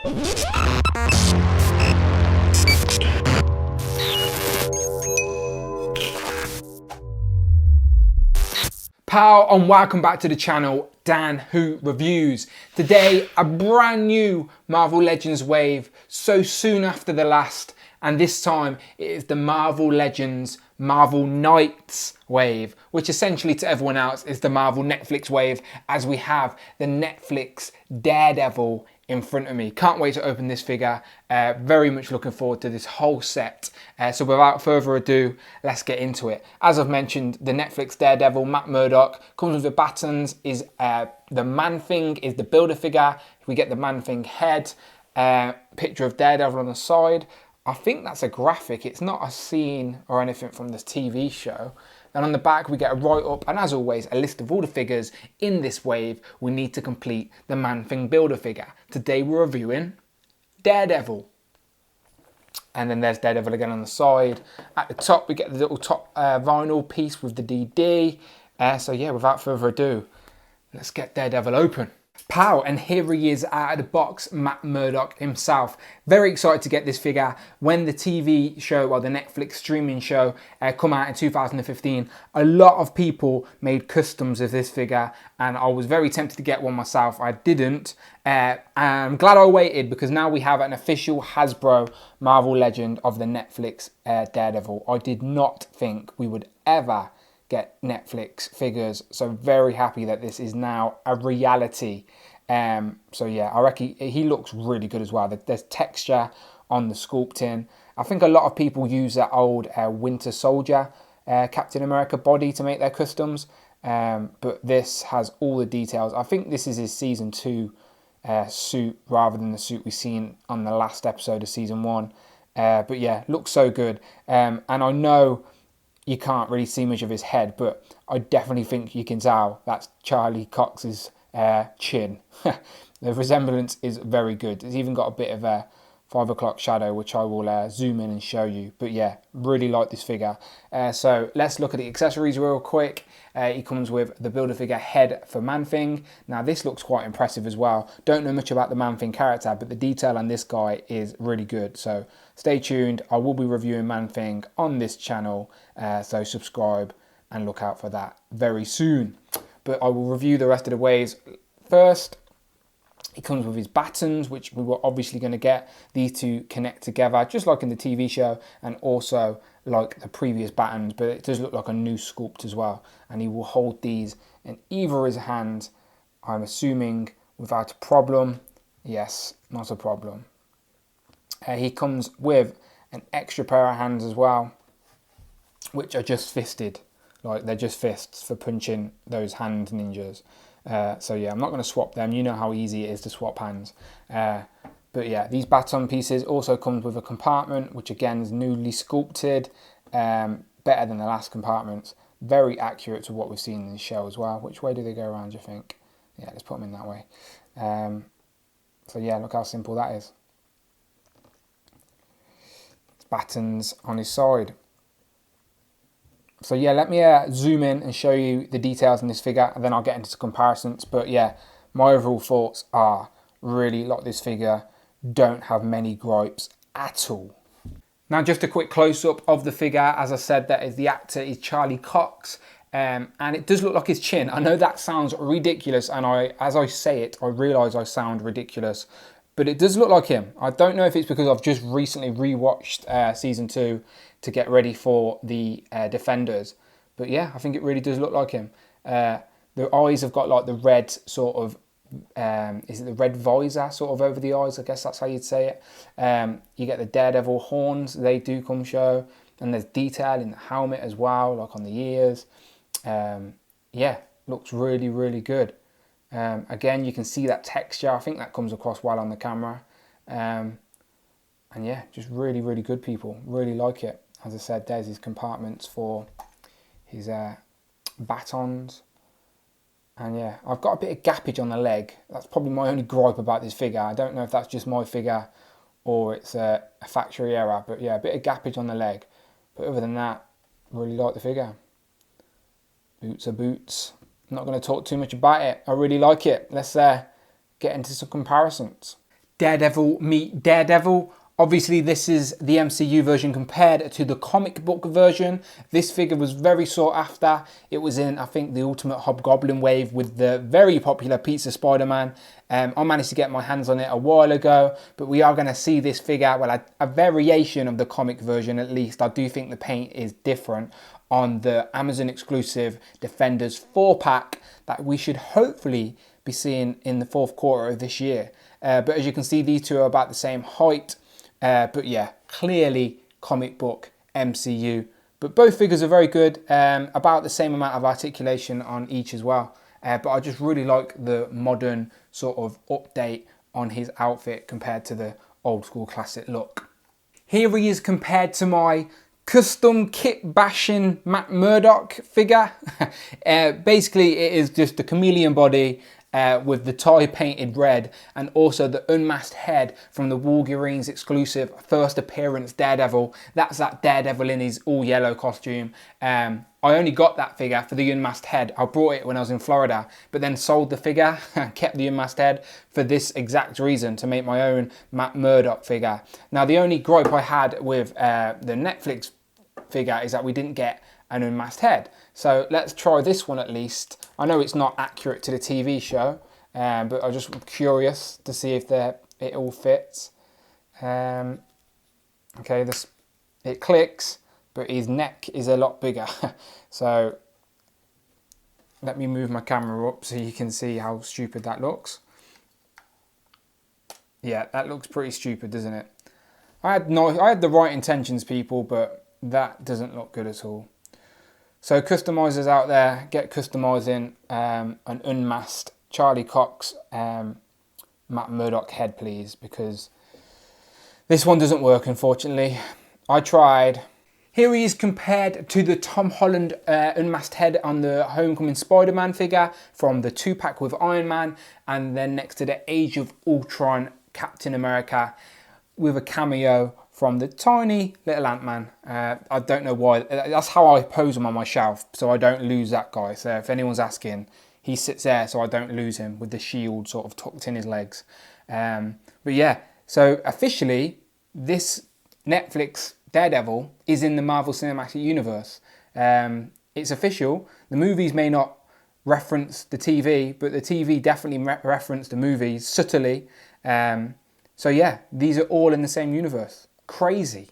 Pal, and welcome back to the channel, Dan Who Reviews. Today, a brand new Marvel Legends wave, so soon after the last, and this time it is the Marvel Legends Marvel Knights wave, which essentially to everyone else is the Marvel Netflix wave, as we have the Netflix Daredevil in front of me. Can't wait to open this figure. Very much looking forward to this whole set. So without further ado, let's get into it. As I've mentioned, the Netflix Daredevil, Matt Murdock, comes with the batons, is the Man-Thing, is the Build-A-Figure. We get the Man-Thing head, picture of Daredevil on the side. I think that's a graphic. It's not a scene or anything from this TV show. And on the back, we get a write-up, and as always, a list of all the figures in this wave we need to complete the Man-Thing Build-A-Figure. Today we're reviewing Daredevil. And then there's Daredevil again on the side. At the top, we get the little top vinyl piece with the DD. So yeah, without further ado, let's get Daredevil open. Pow, and here he is out of the box, Matt Murdock himself. Very excited to get this figure. When the TV show, well, the Netflix streaming show come out in 2015, a lot of people made customs of this figure, and I was very tempted to get one myself. I didn't. I'm glad I waited, because now we have an official Hasbro Marvel Legend of the Netflix Daredevil. I did not think we would ever get Netflix figures, so very happy that this is now a reality. So yeah, I reckon he looks really good as well. There's texture on the sculpting. I think a lot of people use that old Winter Soldier Captain America body to make their customs, but this has all the details. I think this is his season 2 suit rather than the suit we've seen on the last episode of season 1. But yeah, looks so good. And I know you can't really see much of his head, but I definitely think you can tell that's Charlie Cox's chin. The resemblance is very good. It's even got a bit of a 5 o'clock shadow, which I will zoom in and show you. But yeah, really like this figure. So let's look at the accessories real quick. He comes with the Build-A-Figure head for Man-Thing. Now this looks quite impressive as well. Don't know much about the Man-Thing character, but the detail on this guy is really good. So stay tuned. I will be reviewing Man-Thing on this channel. So subscribe and look out for that very soon. But I will review the rest of the waves. First, he comes with his batons, which we were obviously going to get. These two connect together, just like in the TV show, and also like the previous batons, but it does look like a new sculpt as well. And he will hold these in either his hand, I'm assuming without a problem. Yes, not a problem. He comes with an extra pair of hands as well, which are just fisted. Like, they're just fists for punching those hand ninjas. So yeah, I'm not going to swap them. You know how easy it is to swap hands. But yeah, these baton pieces also comes with a compartment, which again is newly sculpted, better than the last compartments. Very accurate to what we've seen in the show as well. Which way do they go around, do you think? Yeah, let's put them in that way. So yeah, look how simple that is. Batons on his side. So yeah, let me zoom in and show you the details in this figure, and then I'll get into some comparisons. But yeah, my overall thoughts are really like this figure. Don't have many gripes at all. Now just a quick close-up of the figure. As I said, that is the actor is Charlie Cox, and it does look like his chin. I know that sounds ridiculous, and as I say it, I realise I sound ridiculous, but it does look like him. I don't know if it's because I've just recently rewatched season 2 to get ready for the Defenders. But yeah, I think it really does look like him. The eyes have got like the red sort of, is it the red visor sort of over the eyes? I guess that's how you'd say it. You get the Daredevil horns, they do come show. And there's detail in the helmet as well, like on the ears. Yeah, looks really, really good. Again, you can see that texture. I think that comes across well on the camera. And yeah, just really, really good, people. Really like it. As I said, there's his compartments for his batons. And yeah, I've got a bit of gappage on the leg. That's probably my only gripe about this figure. I don't know if that's just my figure or it's a factory error. But yeah, a bit of gappage on the leg. But other than that, really like the figure. Boots are boots. I'm not going to talk too much about it. I really like it. Let's get into some comparisons. Daredevil meet Daredevil. Obviously, this is the MCU version compared to the comic book version. This figure was very sought after. It was in, I think, the Ultimate Hobgoblin wave with the very popular Pizza Spider-Man. I managed to get my hands on it a while ago, but we are going to see this figure, well, a variation of the comic version at least. I do think the paint is different on the Amazon exclusive Defenders 4-pack that we should hopefully be seeing in the fourth quarter of this year. But as you can see, these two are about the same height. But yeah, clearly comic book MCU. But both figures are very good, about the same amount of articulation on each as well. But I just really like the modern sort of update on his outfit compared to the old school classic look. Here he is compared to my custom kit bashing Matt Murdock figure. Basically, it is just the chameleon body with the tie painted red and also the unmasked head from the Wolverine's exclusive first appearance Daredevil. That's that Daredevil in his all yellow costume. I only got that figure for the unmasked head. I brought it when I was in Florida, but then sold the figure, kept the unmasked head for this exact reason, to make my own Matt Murdock figure. Now, the only gripe I had with the Netflix figure is that we didn't get an unmasked head. So let's try this one at least. I know it's not accurate to the TV show, but I'm just curious to see if it all fits. Okay, it clicks, but his neck is a lot bigger. So let me move my camera up so you can see how stupid that looks. Yeah, that looks pretty stupid, doesn't it? I had the right intentions, people, but that doesn't look good at all. So customizers out there, get customizing an unmasked Charlie Cox Matt Murdock head, please, because this one doesn't work, unfortunately. I tried. Here he is compared to the Tom Holland unmasked head on the Homecoming Spider-Man figure from the 2-pack with Iron Man, and then next to the Age of Ultron Captain America with a cameo from the tiny little Ant-Man. I don't know why. That's how I pose him on my shelf, so I don't lose that guy. So if anyone's asking, he sits there so I don't lose him with the shield sort of tucked in his legs. But yeah, so officially, this Netflix Daredevil is in the Marvel Cinematic Universe. It's official. The movies may not reference the TV, but the TV definitely reference the movies subtly. So yeah, these are all in the same universe. Crazy.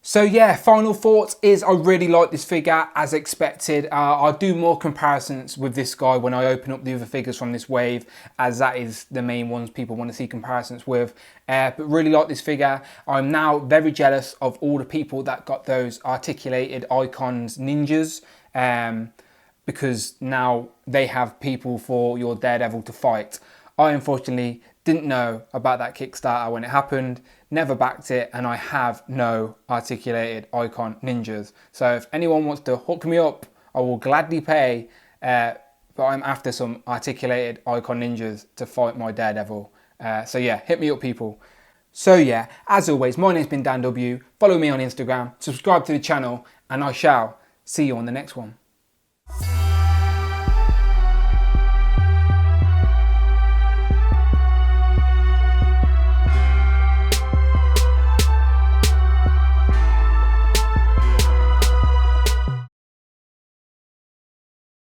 So yeah, final thoughts is I really like this figure as expected. I'll do more comparisons with this guy when I open up the other figures from this wave, as that is the main ones people want to see comparisons with. But really like this figure. I'm now very jealous of all the people that got those articulated icons ninjas, because now they have people for your Daredevil to fight. I unfortunately didn't know about that Kickstarter when it happened, never backed it, and I have no articulated icon ninjas. So if anyone wants to hook me up, I will gladly pay, but I'm after some articulated icon ninjas to fight my Daredevil. So yeah, hit me up, people. So yeah, as always, my name's been Dan W. Follow me on Instagram, subscribe to the channel, and I shall see you on the next one.